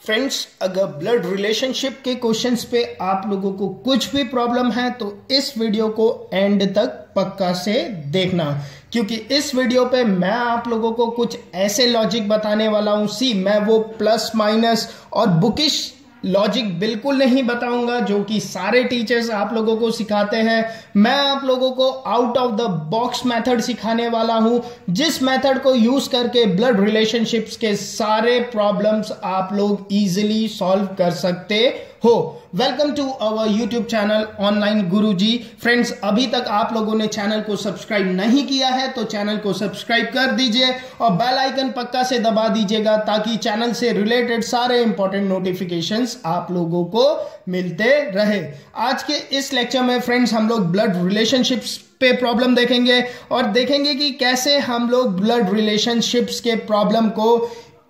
Friends, अगर blood relationship के questions पे आप लोगों को कुछ भी प्रॉब्लम है तो इस वीडियो को एंड तक पक्का से देखना, क्योंकि इस वीडियो पे मैं आप लोगों को कुछ ऐसे लॉजिक बताने वाला हूं। मैं वो प्लस माइनस और बुकिश लॉजिक बिल्कुल नहीं बताऊंगा जो कि सारे टीचर्स आप लोगों को सिखाते हैं। मैं आप लोगों को out of the box method सिखाने वाला हूं, जिस मेथड को यूज करके ब्लड रिलेशनशिप्स के सारे प्रॉब्लम्स आप लोग इजीली सॉल्व कर सकते हो। Welcome to our YouTube channel online Guruji. Friends, अभी तक आप लोगों ने चैनल को सब्सक्राइब नहीं किया है तो चैनल को सब्सक्राइब कर दीजिए और बेल आइकन पक्का से दबा दीजिएगा ताकि चैनल से रिलेटेड सारे इंपॉर्टेंट नोटिफिकेशंस आप लोगों को मिलते रहे। आज के इस लेक्चर में फ्रेंड्स हम लोग ब्लड रिलेशनशिप्स पे प्रॉब्लम देखेंगे और देखेंगे कि कैसे हम लोग ब्लड रिलेशनशिप्स के प्रॉब्लम को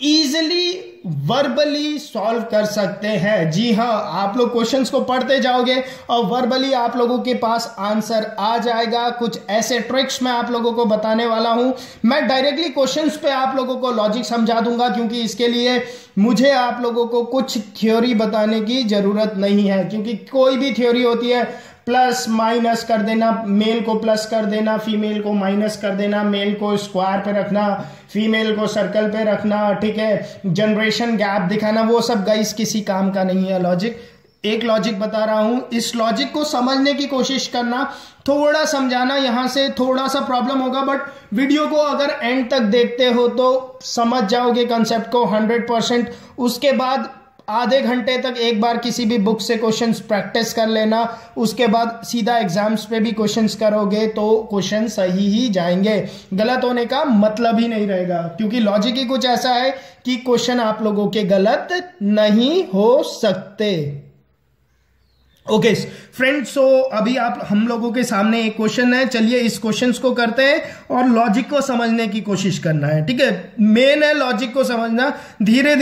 इजीली वर्बली सॉल्व कर सकते हैं। जी हाँ, आप लोग क्वेश्चंस को पढ़ते जाओगे और वर्बली आप लोगों के पास आंसर आ जाएगा। कुछ ऐसे ट्रिक्स मैं आप लोगों को बताने वाला हूं। मैं डायरेक्टली क्वेश्चंस पे आप लोगों को लॉजिक समझा दूंगा, क्योंकि इसके लिए मुझे आप लोगों को कुछ थ्योरी बताने की जरूरत नहीं है, क्योंकि कोई भी थ्योरी होती है प्लस माइनस कर देना, मेल को प्लस कर देना, फीमेल को माइनस कर देना, मेल को स्क्वायर पे रखना, फीमेल को सर्कल पे रखना, ठीक है, जनरेशन गैप दिखाना, वो सब गाइस किसी काम का नहीं है। लॉजिक एक लॉजिक बता रहा हूं, इस लॉजिक को समझने की कोशिश करना, थोड़ा समझाना, यहां से थोड़ा सा प्रॉब्लम होगा, बट वीडियो को अगर एंड तक देखते हो तो समझ जाओगे कंसेप्ट को 100%। उसके बाद आधे घंटे तक एक बार किसी भी बुक से क्वेश्चंस प्रैक्टिस कर लेना, उसके बाद सीधा एग्जाम्स पे भी क्वेश्चंस करोगे तो क्वेश्चन सही ही जाएंगे, गलत होने का मतलब ही नहीं रहेगा, क्योंकि लॉजिक ही कुछ ऐसा है कि क्वेश्चन आप लोगों के गलत नहीं हो सकते। ओके फ्रेंड्स, सो अभी हम लोगों के सामने एक क्वेश्चन है, चलिए इस क्वेश्चन को करते हैं और लॉजिक को समझने की कोशिश करना है। ठीक है, मेन है लॉजिक को समझना। धीरे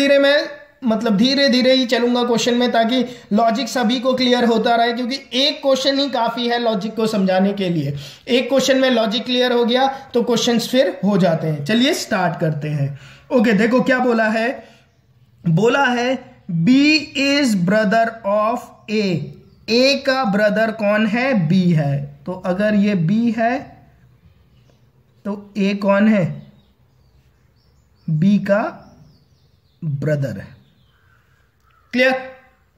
धीरे ही चलूंगा क्वेश्चन में, ताकि लॉजिक सभी को क्लियर होता रहे, क्योंकि एक क्वेश्चन ही काफी है लॉजिक को समझाने के लिए। एक क्वेश्चन में लॉजिक क्लियर हो गया तो क्वेश्चंस फिर हो जाते हैं। चलिए स्टार्ट करते हैं। ओके, देखो क्या बोला है बी इज ब्रदर ऑफ ए। ए का ब्रदर कौन है? बी है। तो अगर ये बी है तो ए कौन है? बी का ब्रदर है। क्लियर?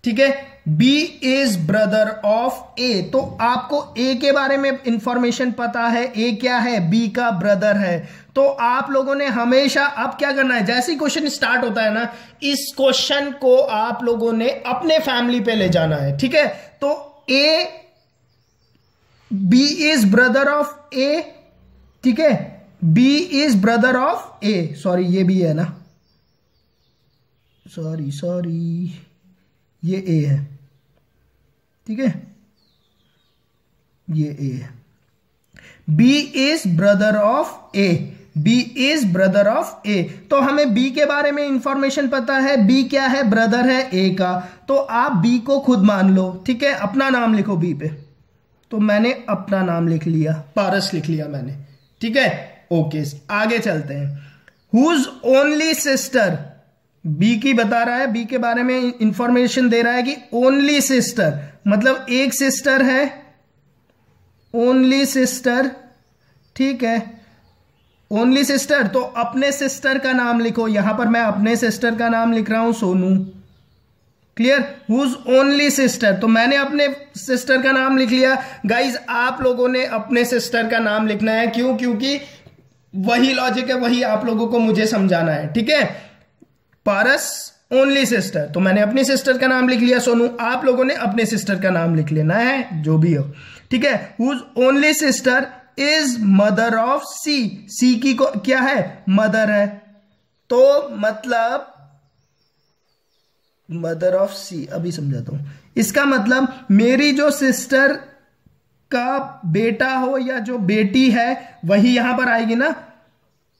ठीक है, B is brother of A। तो आपको A के बारे में इंफॉर्मेशन पता है, A क्या है? B का ब्रदर है। तो आप लोगों ने हमेशा अब क्या करना है, जैसे ही क्वेश्चन स्टार्ट होता है ना, इस क्वेश्चन को आप लोगों ने अपने फैमिली पे ले जाना है। ठीक है, तो B is brother of A। ठीक है, B is brother of A। Sorry, ये भी है ना, सॉरी ये ए है। ठीक है, ये ए है। B is brother of A. B is brother of A. तो हमें बी के बारे में इंफॉर्मेशन पता है। बी क्या है? ब्रदर है ए का। तो आप बी को खुद मान लो। ठीक है, अपना नाम लिखो बी पे। तो मैंने अपना नाम लिख लिया, पारस लिख लिया मैंने। ठीक है, ओके, आगे चलते हैं। हुज ओनली सिस्टर, बी की बता रहा है, बी के बारे में इंफॉर्मेशन दे रहा है कि ओनली सिस्टर मतलब एक सिस्टर है, ओनली सिस्टर। ठीक है, ओनली सिस्टर, तो अपने सिस्टर का नाम लिखो। यहां पर मैं अपने सिस्टर का नाम लिख रहा हूं, Sonu. Clear? Whose only sister, तो मैंने अपने सिस्टर का नाम लिख लिया। गाइज, आप लोगों ने अपने सिस्टर का नाम लिखना है। क्यों? क्योंकि वही लॉजिक है, वही आप लोगों को मुझे समझाना है। ठीक है, पारस ओनली सिस्टर, तो मैंने अपनी सिस्टर का नाम लिख लिया सोनू। आप लोगों ने अपने सिस्टर का नाम लिख लेना है, जो भी हो। ठीक है, whose only sister is mother of C. C की क्या है? मदर है। तो मतलब मदर ऑफ सी, अभी समझाता हूं। इसका मतलब मेरी जो सिस्टर का बेटा हो या जो बेटी है वही यहां पर आएगी ना।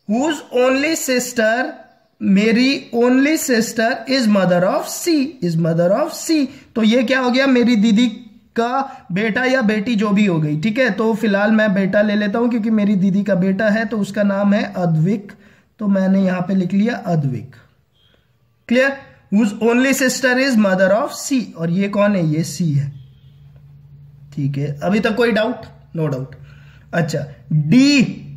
हुज ओनली सिस्टर, मेरी only sister is mother of C, is mother of C. तो ये क्या हो गया? मेरी दीदी का बेटा या बेटी जो भी हो गई। ठीक है, तो फिलहाल मैं बेटा ले लेता हूं, क्योंकि मेरी दीदी का बेटा है तो उसका नाम है अद्विक। तो मैंने यहां पे लिख लिया Advik. Clear? Whose only sister is mother of C, और ये कौन है, ये सी है। ठीक है, अभी तक कोई डाउट? No doubt. अच्छा, D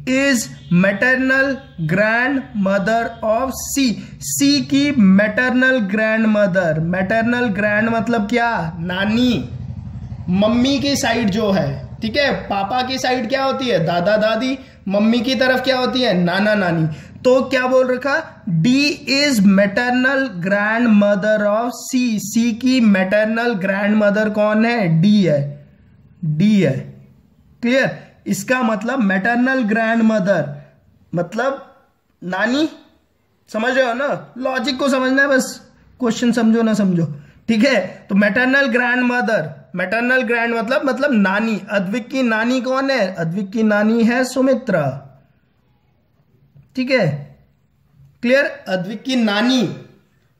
is maternal grandmother of C, C की maternal grandmother. Maternal grand मतलब क्या, नानी, मम्मी की साइड जो है, ठीक है। पापा की साइड क्या होती है, दादा दादी, मम्मी की तरफ क्या होती है, नाना नानी। तो क्या बोल रखा, D is maternal grandmother of C, C की मैटरनल ग्रैंड मदर कौन है, डी है, डी है। क्लियर? इसका मतलब मैटरनल ग्रैंड मदर मतलब नानी, समझ रहे हो ना, लॉजिक को समझना है बस, क्वेश्चन समझो ना समझो, ठीक है। तो maternal grandmother, maternal grand मतलब नानी। अद्विक की नानी कौन है, अद्विक की नानी है सुमित्रा, ठीक है। क्लियर? अद्विक की नानी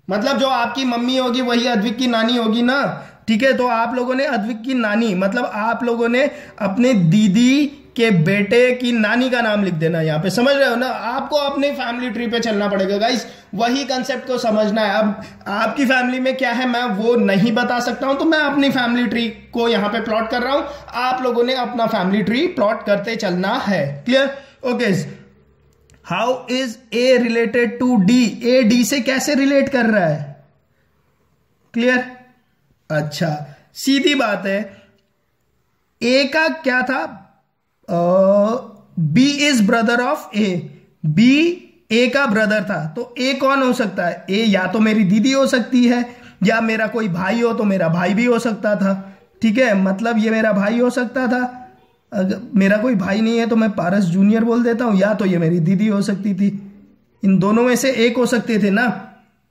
मतलब जो आपकी मम्मी होगी वही अद्विक की नानी होगी ना, ठीक है। तो आप लोगों ने अद्विक की नानी मतलब आप लोगों ने अपने दीदी के बेटे की नानी का नाम लिख देना यहां पे, समझ रहे हो ना। आपको अपने फैमिली ट्री पे चलना पड़ेगा गाइस, वही कंसेप्ट को समझना है। अब आपकी फैमिली में क्या है मैं वो नहीं बता सकता हूं, तो मैं अपनी फैमिली ट्री को यहां पे प्लॉट कर रहा हूं, आप लोगों ने अपना फैमिली ट्री प्लॉट करते चलना है। Clear? Okay. How is A related to D, A D से कैसे रिलेट कर रहा है? क्लियर? अच्छा, सीधी बात है, ए का क्या था, B is brother of A, B A का ब्रदर था, तो ए कौन हो सकता है, ए या तो मेरी दीदी हो सकती है, या मेरा कोई भाई हो तो मेरा भाई भी हो सकता था, ठीक है। मतलब ये मेरा भाई हो सकता था, अगर मेरा कोई भाई नहीं है तो मैं पारस जूनियर बोल देता हूं, या तो ये मेरी दीदी हो सकती थी, इन दोनों में से एक हो सकते थे ना,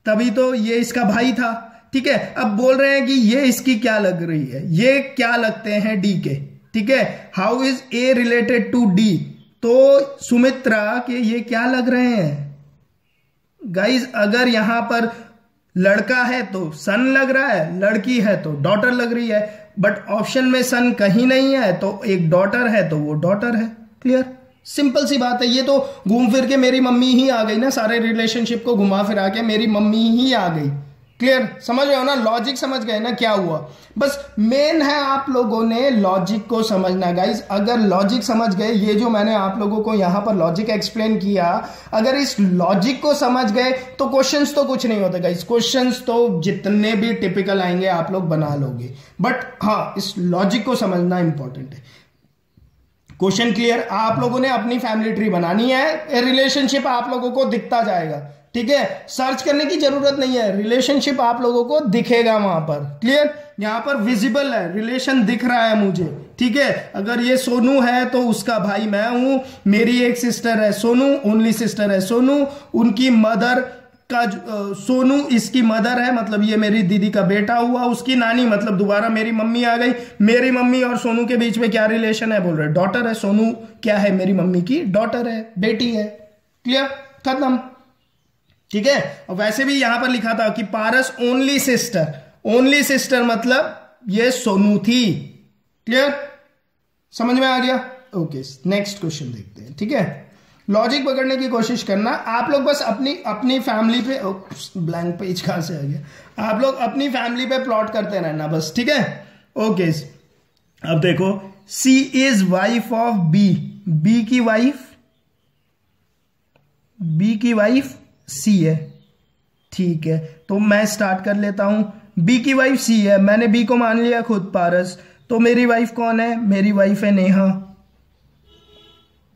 तभी तो ये इसका भाई था, ठीक है। अब बोल रहे हैं कि ये इसकी क्या लग रही है, ये क्या लगते हैं डी के, ठीक है। How is A related to D, तो सुमित्रा के ये क्या लग रहे हैं गाइज। अगर यहां पर लड़का है तो सन लग रहा है, लड़की है तो डॉटर लग रही है, बट ऑप्शन में सन कहीं नहीं है, तो एक डॉटर है तो वो डॉटर है। क्लियर? सिंपल सी बात है, ये तो घूम फिर के मेरी मम्मी ही आ गई ना, सारे रिलेशनशिप को घुमा फिरा के मेरी मम्मी ही आ गई। क्लियर? समझ रहे हो ना, लॉजिक समझ गए ना क्या हुआ। बस मेन है आप लोगों ने लॉजिक को समझना गाइज। अगर लॉजिक समझ गए, ये जो मैंने आप लोगों को यहां पर लॉजिक एक्सप्लेन किया, अगर इस लॉजिक को समझ गए तो क्वेश्चंस तो कुछ नहीं होते गाइज, क्वेश्चंस तो जितने भी टिपिकल आएंगे आप लोग बना लोगे, बट हाँ इस लॉजिक को समझना इंपॉर्टेंट है। Question clear? आप लोगों ने अपनी फैमिली ट्री बनानी है, रिलेशनशिप आप लोगों को दिखता जाएगा, ठीक है। सर्च करने की जरूरत नहीं है, रिलेशनशिप आप लोगों को दिखेगा वहां पर। क्लियर? यहां पर विजिबल है, रिलेशन दिख रहा है मुझे, ठीक है। अगर ये सोनू है तो उसका भाई मैं हूं, मेरी एक सिस्टर है सोनू, ओनली सिस्टर है सोनू, उनकी मदर का सोनू इसकी मदर है, मतलब ये मेरी दीदी का बेटा हुआ, उसकी नानी मतलब दोबारा मेरी मम्मी आ गई। मेरी मम्मी और सोनू के बीच में क्या रिलेशन है, बोल रहे डॉटर है। सोनू क्या है, मेरी मम्मी की डॉटर है, बेटी है। क्लियर? खत्म, ठीक है। और वैसे भी यहां पर लिखा था कि पारस ओनली सिस्टर, ओनली सिस्टर मतलब ये सोनू थी। क्लियर? समझ में आ गया? ओके, नेक्स्ट क्वेश्चन देखते हैं, ठीक है। लॉजिक पकड़ने की कोशिश करना आप लोग, बस अपनी फैमिली पे, ब्लैंक पेज कहां से आ गया, आप लोग अपनी फैमिली पे प्लॉट करते रहना बस, ठीक है। ओके, अब देखो, C is wife of B, B की वाइफ सी है, ठीक है। तो मैं स्टार्ट कर लेता हूं, बी की वाइफ सी है, मैंने बी को मान लिया खुद पारस, तो मेरी वाइफ कौन है, मेरी वाइफ है नेहा,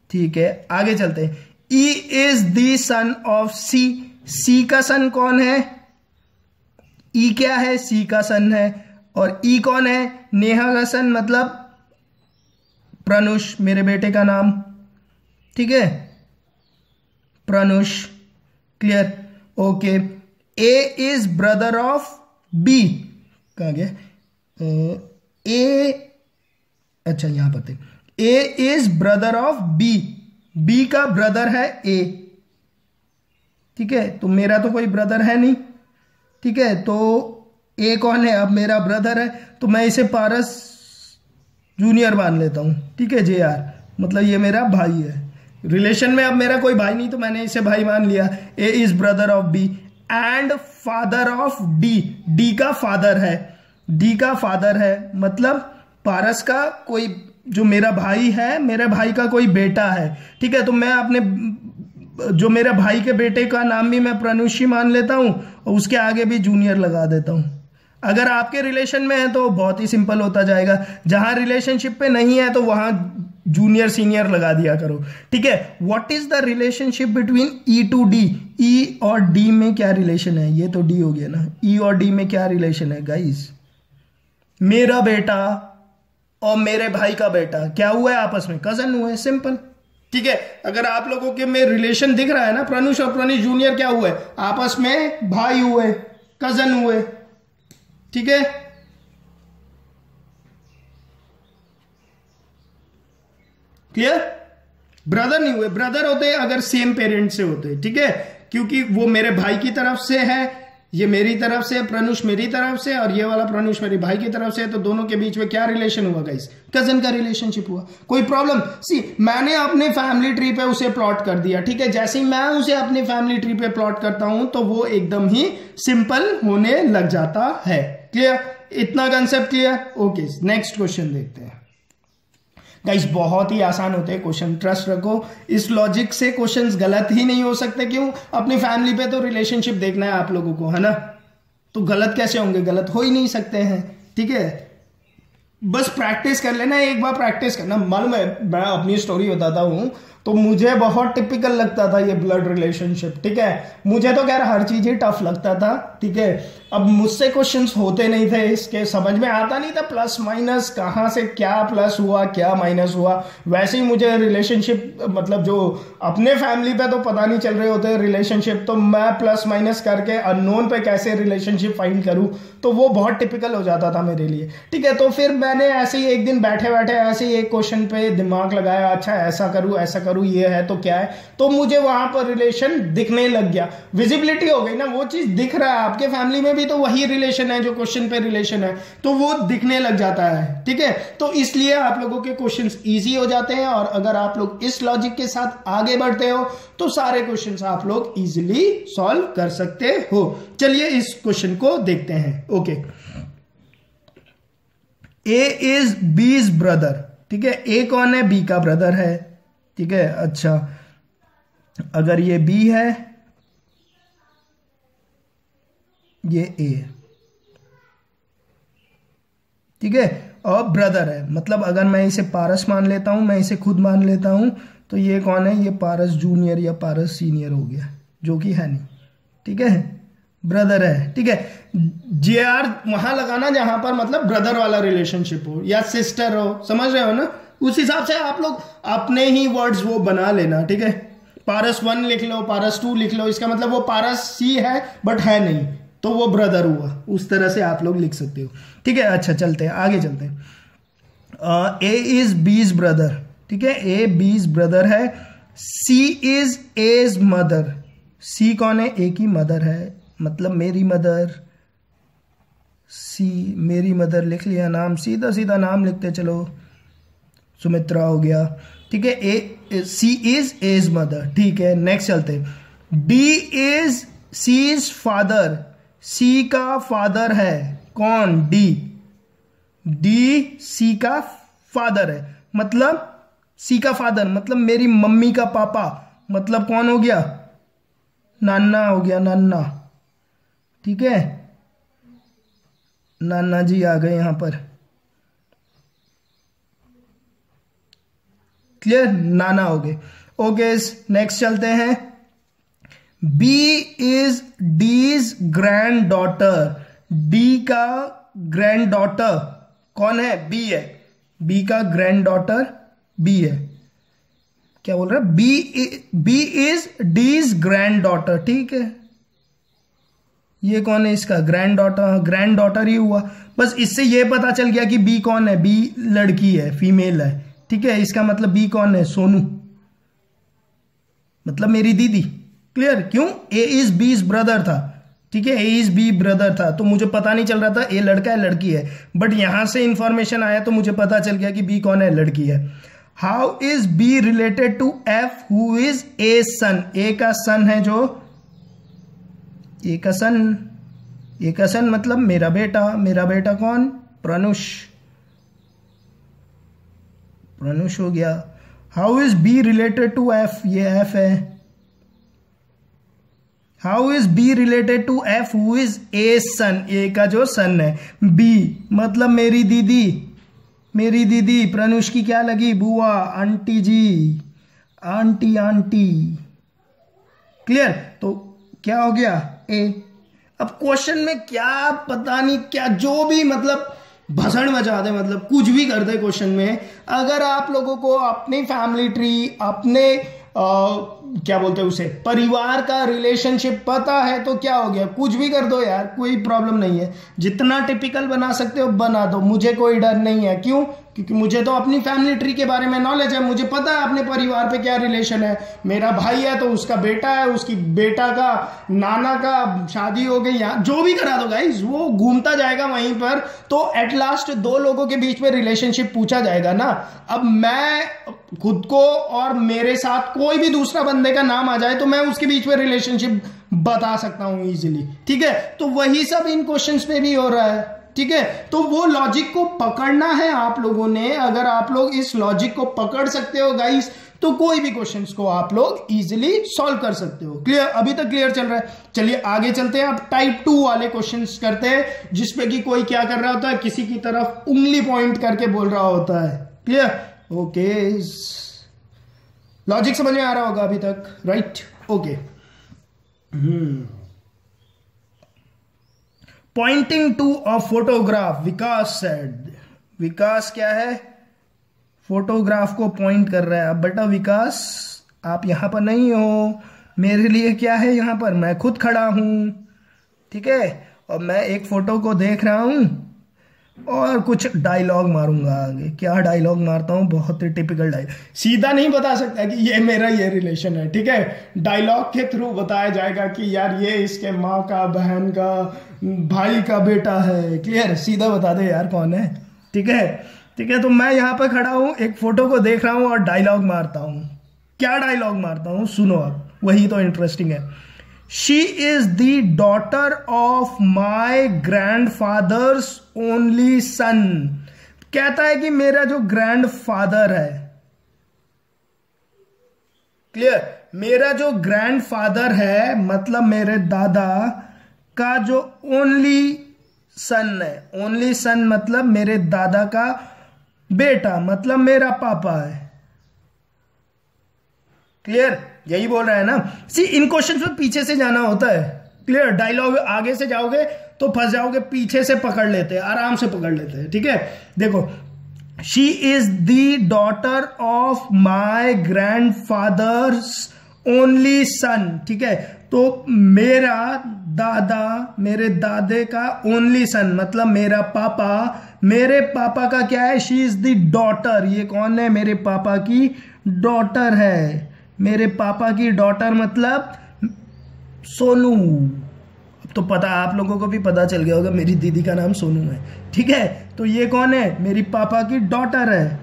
ठीक है। आगे चलते हैं, E is the son of C, C का सन कौन है, ई क्या है, सी का सन है, और ई कौन है, नेहा का सन मतलब प्रनुष, मेरे बेटे का नाम, ठीक है, Pranush. Clear? Okay, A is brother of B, कहां गया ए, अच्छा यहां पर थे, A is brother of B, B का ब्रदर है ए, ठीक है। तो मेरा तो कोई ब्रदर है नहीं, ठीक है। तो ए कौन है, अब मेरा ब्रदर है, तो मैं इसे पारस जूनियर मान लेता हूं, ठीक है, जे आर, मतलब ये मेरा भाई है। रिलेशन में अब मेरा कोई भाई नहीं तो मैंने इसे भाई मान लिया। A is brother of B, and father of D, D का फादर है, डी का फादर है मतलब पारस का कोई जो मेरा भाई है, मेरे भाई का कोई बेटा है, ठीक है। तो मैं अपने जो मेरे भाई के बेटे का नाम भी मैं प्रनुषी मान लेता हूं और उसके आगे भी जूनियर लगा देता हूं। अगर आपके रिलेशन में है तो बहुत ही सिंपल होता जाएगा, जहां रिलेशनशिप पे नहीं है तो वहां जूनियर सीनियर लगा दिया करो, ठीक है। What is the relationship between E to D, E और डी में क्या रिलेशन है, ये तो डी हो गया ना, ई और डी में क्या रिलेशन है गाइस, मेरा बेटा और मेरे भाई का बेटा क्या हुआ है आपस में, कजन हुए, सिंपल, ठीक है। अगर आप लोगों के में रिलेशन दिख रहा है ना, प्रनुष और प्रनुष जूनियर क्या हुए, आपस में भाई हुए, कजन हुए, ठीक है। क्लियर, ब्रदर नहीं हुए, ब्रदर होते अगर सेम पेरेंट से होते, ठीक है, क्योंकि वो मेरे भाई की तरफ से है, ये मेरी तरफ से, प्रनुष मेरी तरफ से, और ये वाला प्रनुष मेरे भाई की तरफ से, तो दोनों के बीच में क्या रिलेशन हुआ गाइस, कजन का रिलेशनशिप हुआ। कोई प्रॉब्लम, सी मैंने अपने फैमिली ट्री पे उसे प्लॉट कर दिया, ठीक है। जैसे ही मैं उसे अपनी फैमिली ट्री पे प्लॉट करता हूं तो वो एकदम ही सिंपल होने लग जाता है। क्लियर, इतना concept clear, okay. Next question देखते हैं गाइस, बहुत ही आसान होते हैं क्वेश्चन, ट्रस्ट रखो, इस लॉजिक से क्वेश्चंस गलत ही नहीं हो सकते। क्यों, अपनी फैमिली पे तो रिलेशनशिप देखना है आप लोगों को, है ना, तो गलत कैसे होंगे, गलत हो ही नहीं सकते हैं, ठीक है। बस प्रैक्टिस कर लेना, एक बार प्रैक्टिस करना। मालूम है, मैं अपनी स्टोरी बताता हूं तो मुझे बहुत टिपिकल लगता था ये ब्लड रिलेशनशिप, ठीक है। मुझे तो खैर हर चीज ही टफ लगता था, ठीक है। अब मुझसे क्वेश्चंस होते नहीं थे, इसके समझ में आता नहीं था प्लस माइनस, कहां से क्या प्लस हुआ क्या माइनस हुआ। वैसे ही मुझे रिलेशनशिप मतलब जो अपने फैमिली पे तो पता नहीं चल रहे होते रिलेशनशिप, तो मैं प्लस माइनस करके अननोन पे कैसे रिलेशनशिप फाइंड करूं, तो वो बहुत टिपिकल हो जाता था मेरे लिए, ठीक है। तो फिर मैंने ऐसे ही एक दिन बैठे बैठे ऐसे ही एक क्वेश्चन पे दिमाग लगाया, अच्छा ऐसा करूं ऐसा करूं, ये है तो क्या है, तो मुझे वहां पर रिलेशन दिखने लग गया, विजिबिलिटी हो गई ना, वो चीज दिख रहा है। आपके फैमिली में भी तो वही रिलेशन है जो क्वेश्चन पे रिलेशन है, तो वो दिखने लग जाता है, ठीक है। तो इसलिए आप लोगों के क्वेश्चंस इजी हो जाते हैं, और अगर आप लोग इस लॉजिक के साथ आगे बढ़ते हो तो सारे क्वेश्चंस आप लोग इजीली सॉल्व कर सकते हो। चलिए इस क्वेश्चन को देखते हैं, ओके। ए इज बीज ब्रदर, ठीक है। ए कौन है, बी का ब्रदर है, ठीक है। अच्छा, अगर ये बी है, ये ए, ठीक है, और ब्रदर है, मतलब अगर मैं इसे पारस मान लेता हूं, मैं इसे खुद मान लेता हूं, तो ये कौन है, ये पारस जूनियर या पारस सीनियर हो गया, जो कि है नहीं, ठीक है, ब्रदर है, ठीक है। जेआर वहां लगाना जहां पर मतलब ब्रदर वाला रिलेशनशिप हो या सिस्टर हो, समझ रहे हो ना, उस हिसाब से आप लोग अपने ही वर्ड्स वो बना लेना, ठीक है। पारस 1 लिख लो, पारस 2 लिख लो, इसका मतलब वो पारस सी है बट है नहीं, तो वो ब्रदर हुआ, उस तरह से आप लोग लिख सकते हो, ठीक है। अच्छा चलते हैं, आगे चलते हैं। ए इज बीज ब्रदर, ठीक है, ए बीज ब्रदर है। सी इज एज मदर, सी कौन है, ए की मदर है, मतलब मेरी मदर, सी मेरी मदर लिख लिया नाम, सीधा सीधा नाम लिखते चलो, सुमित्रा हो गया, ठीक है। A C is as mother, ठीक है। नेक्स्ट चलते हैं। D is C is father, C का फादर है, कौन, डी, डी सी का फादर है, मतलब सी का फादर मतलब मेरी मम्मी का पापा, मतलब कौन हो गया, नाना हो गया, नाना, ठीक है, नाना जी आ गए यहां पर, क्लियर, नाना हो गए, ओके। नेक्स्ट चलते हैं। B is D's granddaughter, D का ग्रैंड डॉटर कौन है, बी है, बी का ग्रैंड डॉटर बी है, क्या बोल रहा है, B is D's granddaughter, ठीक है। ये कौन है, इसका ग्रैंड डॉटर, ग्रैंड डॉटर ही हुआ, बस इससे ये पता चल गया कि बी कौन है, बी लड़की है, फीमेल है, ठीक है। इसका मतलब बी कौन है, सोनू, मतलब मेरी दीदी, क्लियर। क्यों, ए इज बीज ब्रदर था, ठीक है, ए इज बी ब्रदर था, तो मुझे पता नहीं चल रहा था ए लड़का है लड़की है, बट यहां से इंफॉर्मेशन आया तो मुझे पता चल गया कि बी कौन है, लड़की है। How is B related to F who is A son, A का सन है जो एकसन मतलब मेरा बेटा कौन? प्रनुष हो गया। How is B related to F? ये एफ है। How is B related to F who is A son? A का जो सन है। बी मतलब मेरी दीदी। प्रनुष की क्या लगी? बुआ, आंटी जी, आंटी। क्लियर? तो क्या हो गया? ए। अब क्वेश्चन में क्या पता नहीं क्या जो भी मतलब भसड़ मचा दे, मतलब कुछ भी कर दे क्वेश्चन में। अगर आप लोगों को अपनी फैमिली ट्री, अपने क्या बोलते हैं उसे, परिवार का रिलेशनशिप पता है तो क्या हो गया, कुछ भी कर दो यार, कोई प्रॉब्लम नहीं है। जितना टिपिकल बना सकते हो बना दो, मुझे कोई डर नहीं है। क्यों? क्योंकि मुझे तो अपनी फैमिली ट्री के बारे में नॉलेज है। मुझे पता है अपने परिवार पे क्या रिलेशन है। मेरा भाई है तो उसका बेटा है, उसकी बेटा का नाना का शादी हो गई, यहाँ जो भी करा दो गाइस, वो घूमता जाएगा वहीं पर। तो एट लास्ट दो लोगों के बीच में रिलेशनशिप पूछा जाएगा ना। अब मैं खुद को और मेरे साथ कोई भी दूसरा बंदे का नाम आ जाए तो मैं उसके बीच में रिलेशनशिप बता सकता हूं इजीली। ठीक है? तो वही सब इन क्वेश्चंस पे भी हो रहा है। ठीक है? तो वो लॉजिक को पकड़ना है आप लोगों ने। अगर आप लोग इस लॉजिक को पकड़ सकते हो गाइस, तो कोई भी क्वेश्चंस को आप लोग इजीली सॉल्व कर सकते हो। क्लियर? अभी तक क्लियर चल रहा है? चलिए आगे चलते हैं। अब टाइप 2 वाले क्वेश्चंस करते हैं, जिसपे कि कोई क्या कर रहा होता है, किसी की तरफ उंगली पॉइंट करके बोल रहा होता है। क्लियर? ओके, लॉजिक समझ में आ रहा होगा अभी तक, right? Okay. Pointing to a photograph, Vikas said. Vikas क्या है? फोटोग्राफ को पॉइंट कर रहा है। अब बेटा विकास, आप यहां पर नहीं हो, मेरे लिए क्या है यहां पर? मैं खुद खड़ा हूं। ठीक है? और मैं एक फोटो को देख रहा हूं और कुछ डायलॉग मारूंगा आगे। क्या डायलॉग मारता हूं? बहुत ही टिपिकल डायलॉग। सीधा नहीं बता सकता कि ये मेरा ये रिलेशन है। ठीक है? डायलॉग के थ्रू बताया जाएगा कि यार ये इसके माँ का, बहन का, भाई का बेटा है। क्लियर? सीधा बता दे यार कौन है। ठीक है? ठीक है? तो मैं यहां पर खड़ा हूं, एक फोटो को देख रहा हूं और डायलॉग मारता हूं। क्या डायलॉग मारता हूं सुनो अब, वही तो इंटरेस्टिंग है। She is the daughter of my grandfather's only son. कहता है कि मेरा जो ग्रैंडफादर है, क्लियर, मेरा जो ग्रैंडफादर है मतलब मेरे दादा का जो ओनली सन है। ओनली सन मतलब मेरे दादा का बेटा, मतलब मेरा पापा है। क्लियर? यही बोल रहा है ना। सी, इन क्वेश्चन में पीछे से जाना होता है। क्लियर? डायलॉग आगे से जाओगे तो फंस जाओगे, पीछे से पकड़ लेते हैं, आराम से पकड़ लेते हैं। ठीक है? देखो, she is the daughter of my grandfathers only son. ठीक है? तो मेरा दादा, मेरे दादे का ओनली सन मतलब मेरा पापा, मेरे पापा का क्या है? She is the daughter. ये कौन है? मेरे पापा की डॉटर है। मेरे पापा की डॉटर मतलब सोनू। अब तो पता, आप लोगों को भी पता चल गया होगा मेरी दीदी का नाम सोनू है। ठीक है? तो ये कौन है? मेरी पापा की डॉटर है,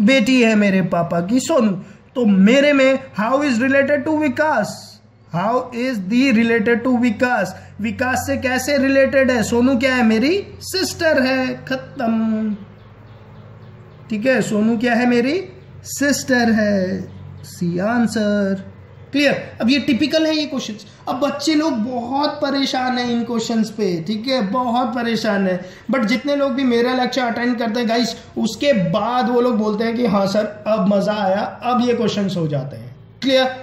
बेटी है मेरे पापा की, सोनू। तो मेरे में how is related to Vikas? How is D related to Vikas? Vikas से कैसे रिलेटेड है? सोनू क्या है? मेरी सिस्टर है। खत्म। ठीक है? सोनू क्या है? मेरी सिस्टर है। C answer. क्लियर? अब ये टिपिकल है ये क्वेश्चंस। अब बच्चे लोग बहुत परेशान हैं इन क्वेश्चंस पे। ठीक है? बहुत परेशान है। बट जितने लोग भी मेरा लेक्चर अटेंड करते हैं गाइस, उसके बाद वो लोग बोलते हैं कि हाँ सर अब मजा आया, अब ये क्वेश्चंस हो जाते हैं। क्लियर?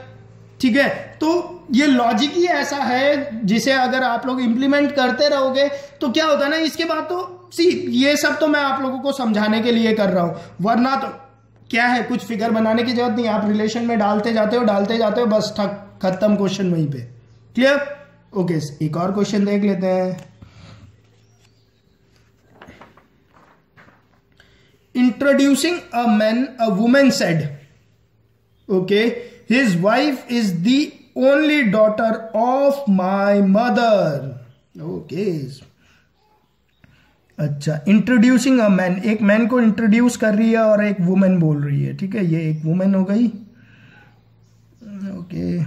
ठीक है? तो ये लॉजिक ही ऐसा है जिसे अगर आप लोग इंप्लीमेंट करते रहोगे तो क्या होता है ना, इसके बाद तो सी, ये सब तो मैं आप लोगों को समझाने के लिए कर रहा हूं, वरना तो क्या है, कुछ फिगर बनाने की जरूरत नहीं। आप रिलेशन में डालते जाते हो, बस खत्म क्वेश्चन वहीं पे। क्लियर? ओके, एक और क्वेश्चन देख लेते हैं। Introducing a man, a women said, okay, his wife is the only daughter of my mother. Okay, अच्छा, इंट्रोड्यूसिंग अ मैन, एक मैन को इंट्रोड्यूस कर रही है और एक वुमेन बोल रही है। ठीक है? ये एक वुमेन हो गई। ओके,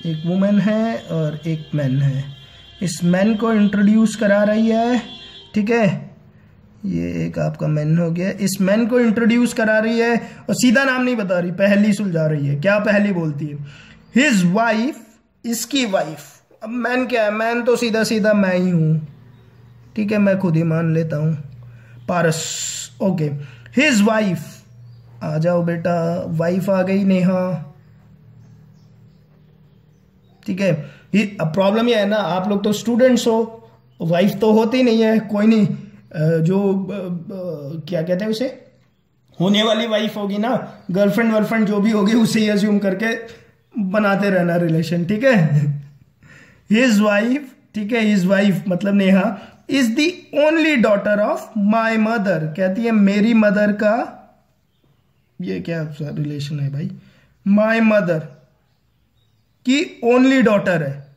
एक वुमेन है और एक मैन है। इस मैन को इंट्रोड्यूस करा रही है, ठीक है, ये एक आपका मैन हो गया। इस मैन को इंट्रोड्यूस करा रही है और सीधा नाम नहीं बता रही, पहली सुलझा रही है। क्या पहली बोलती है? हिज वाइफ, इसकी वाइफ। अब मैन क्या है? मैन तो सीधा सीधा मैं ही हूं, ठीक है, मैं खुद ही मान लेता हूं, पारस। ओके, हिज वाइफ, आ जाओ बेटा, वाइफ आ गई नेहा, ठीक है। अब प्रॉब्लम ये है ना, आप लोग तो स्टूडेंट्स हो, वाइफ तो होती नहीं है, कोई नहीं, जो क्या कहते हैं उसे, होने वाली वाइफ होगी ना, गर्लफ्रेंड वर्लफ्रेंड जो भी होगी उसे ही अज्यूम करके बनाते रहना रिलेशन, ठीक है। हिज वाइफ, ठीक है, हिज वाइफ मतलब Neha is the only daughter of my mother. कहती है मेरी मदर का, ये क्या रिलेशन है भाई, माई मदर की ओनली डॉटर है।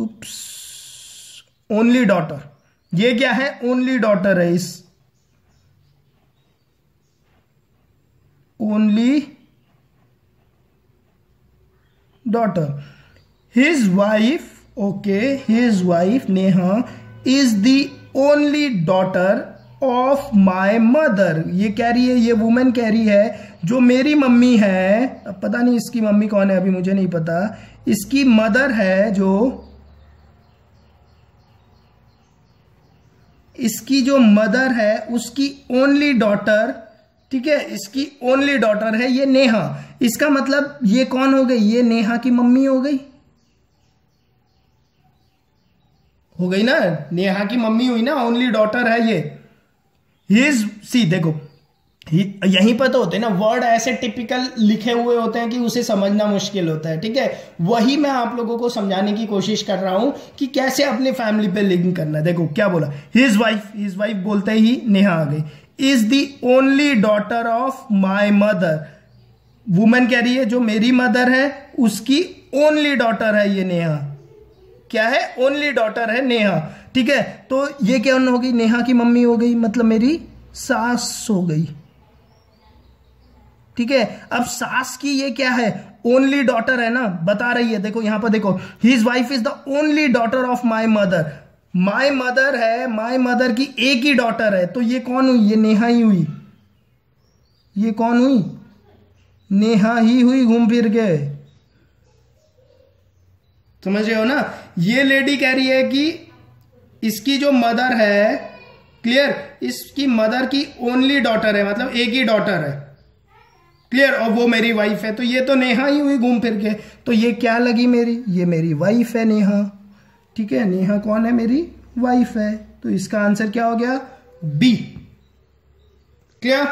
उप्स, ओनली डॉटर, ये क्या है? ओनली डॉटर है, इस only daughter. His wife, okay, his wife Neha is the only daughter of my mother. ये कह रही है, ये वुमेन कह रही है जो मेरी मम्मी है, अब पता नहीं इसकी मम्मी कौन है, अभी मुझे नहीं पता, इसकी मदर है जो, इसकी जो मदर है उसकी ओनली डॉटर, ठीक है, इसकी ओनली डॉटर है ये नेहा। इसका मतलब ये कौन हो गई? ये नेहा की मम्मी हो गई, हो गई ना, नेहा की मम्मी हुई ना, ओनली डॉटर है ये। हिज, सी देखो, यहीं पर तो होते हैं ना वर्ड ऐसे टिपिकल लिखे हुए होते हैं कि उसे समझना मुश्किल होता है, ठीक है। वही मैं आप लोगों को समझाने की कोशिश कर रहा हूं कि कैसे अपनी फैमिली पे लिंक करना है। देखो क्या बोला, हिज वाइफ, हिज वाइफ बोलते ही नेहा आ गई, is the only daughter of my mother. Women कह रही है जो मेरी मदर है उसकी ओनली डॉटर है ये नेहा। क्या है? ओनली डॉटर है नेहा, ठीक है। तो ये क्या हो गई? नेहा की मम्मी हो गई, मतलब मेरी सास हो गई, ठीक है। अब सास की ये क्या है? ओनली डॉटर है ना, बता रही है, देखो यहां पर देखो, his wife is the only daughter of my mother. My mother है, माई मदर की एक ही डॉटर है, तो ये कौन हुई? ये नेहा ही हुई। ये कौन हुई? नेहा ही हुई घूम फिर के, समझ रहे हो ना। ये लेडी कह रही है कि इसकी जो मदर है, क्लियर, इसकी मदर की ओनली डॉटर है, मतलब एक ही डॉटर है, क्लियर, और वो मेरी वाइफ है, तो ये तो नेहा ही हुई घूम फिर के। तो ये क्या लगी मेरी? ये मेरी वाइफ है नेहा, ठीक है। नेहा कौन है? मेरी वाइफ है, तो इसका आंसर क्या हो गया? बी, क्लियर,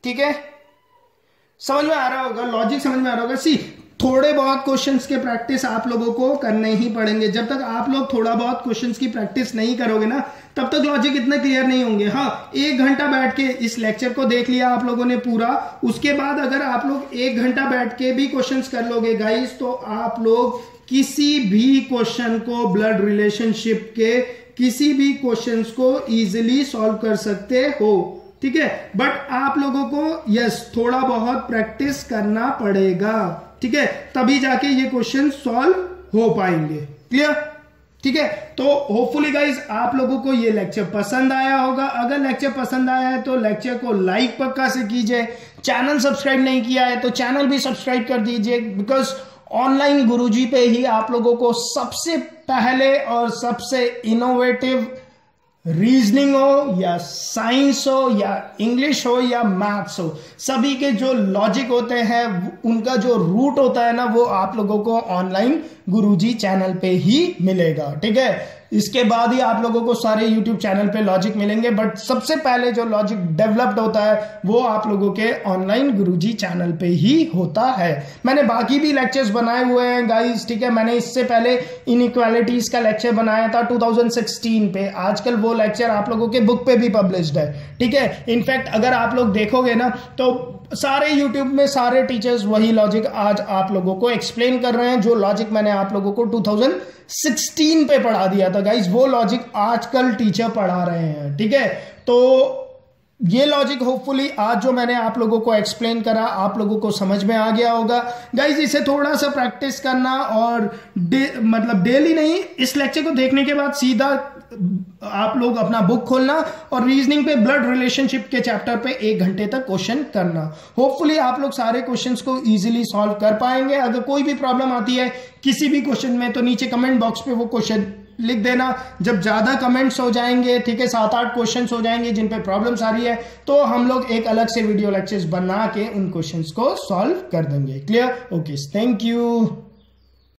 ठीक है। समझ में आ रहा होगा, लॉजिक समझ में आ रहा होगा। सी, थोड़े बहुत क्वेश्चंस के प्रैक्टिस आप लोगों को करने ही पड़ेंगे। जब तक आप लोग थोड़ा बहुत क्वेश्चंस की प्रैक्टिस नहीं करोगे ना, तब तक लॉजिक इतने क्लियर नहीं होंगे। हाँ, 1 घंटा बैठ के इस लेक्चर को देख लिया आप लोगों ने पूरा, उसके बाद अगर आप लोग 1 घंटा बैठ के भी क्वेश्चंस कर लोगे गाइस, तो आप लोग किसी भी क्वेश्चन को, ब्लड रिलेशनशिप के किसी भी क्वेश्चंस को इजिली सॉल्व कर सकते हो, ठीक है। बट आप लोगों को यस थोड़ा बहुत प्रैक्टिस करना पड़ेगा, ठीक है, तभी जाके ये क्वेश्चन सॉल्व हो पाएंगे, क्लियर, ठीक है। तो होपफुली गाइज आप लोगों को ये लेक्चर पसंद आया होगा। अगर लेक्चर पसंद आया है तो लेक्चर को लाइक पक्का से कीजिए। चैनल सब्सक्राइब नहीं किया है तो चैनल भी सब्सक्राइब कर दीजिए, बिकॉज ऑनलाइन गुरुजी पे ही आप लोगों को सबसे पहले और सबसे इनोवेटिव रीजनिंग हो या साइंस हो या इंग्लिश हो या मैथ्स हो, सभी के जो लॉजिक होते हैं, उनका जो रूट होता है ना, वो आप लोगों को ऑनलाइन गुरुजी चैनल पे ही मिलेगा, ठीक है। इसके बाद ही आप लोगों को सारे यूट्यूब चैनल पे लॉजिक मिलेंगे, बट सबसे पहले जो लॉजिक डेवलप्ड होता है वो आप लोगों के ऑनलाइन गुरुजी चैनल पे ही होता है। मैंने बाकी भी लेक्चर्स बनाए हुए हैं गाइस, ठीक है। मैंने इससे पहले इनइक्वालिटीज का लेक्चर बनाया था 2016 पे, आजकल वो लेक्चर आप लोगों के बुक पे भी पब्लिश्ड है, ठीक है। इनफैक्ट अगर आप लोग देखोगे ना तो सारे यूट्यूब में सारे टीचर्स वही लॉजिक आज आप लोगों को एक्सप्लेन कर रहे हैं, जो लॉजिक मैंने आप लोगों को 2016 पे पढ़ा दिया था गाइस, वो लॉजिक आजकल टीचर पढ़ा रहे हैं, ठीक है। तो ये लॉजिक होपफुली आज जो मैंने आप लोगों को एक्सप्लेन करा आप लोगों को समझ में आ गया होगा। गाइज इसे थोड़ा सा प्रैक्टिस करना और मतलब डेली नहीं, इस लेक्चर को देखने के बाद सीधा आप लोग अपना बुक खोलना और रीजनिंग पे ब्लड रिलेशनशिप के चैप्टर पे 1 घंटे तक क्वेश्चन करना। होपफुली आप लोग सारे क्वेश्चंस को इजीली सॉल्व कर पाएंगे। अगर कोई भी प्रॉब्लम आती है किसी भी क्वेश्चन में तो नीचे कमेंट बॉक्स पे वो क्वेश्चन लिख देना। जब ज्यादा कमेंट्स हो जाएंगे, ठीक है, 7-8 क्वेश्चंस हो जाएंगे जिन पे प्रॉब्लम्स आ रही है, तो हम लोग एक अलग से वीडियो लेक्चर्स बना के उन क्वेश्चंस को सॉल्व कर देंगे। क्लियर? Okay, thank you.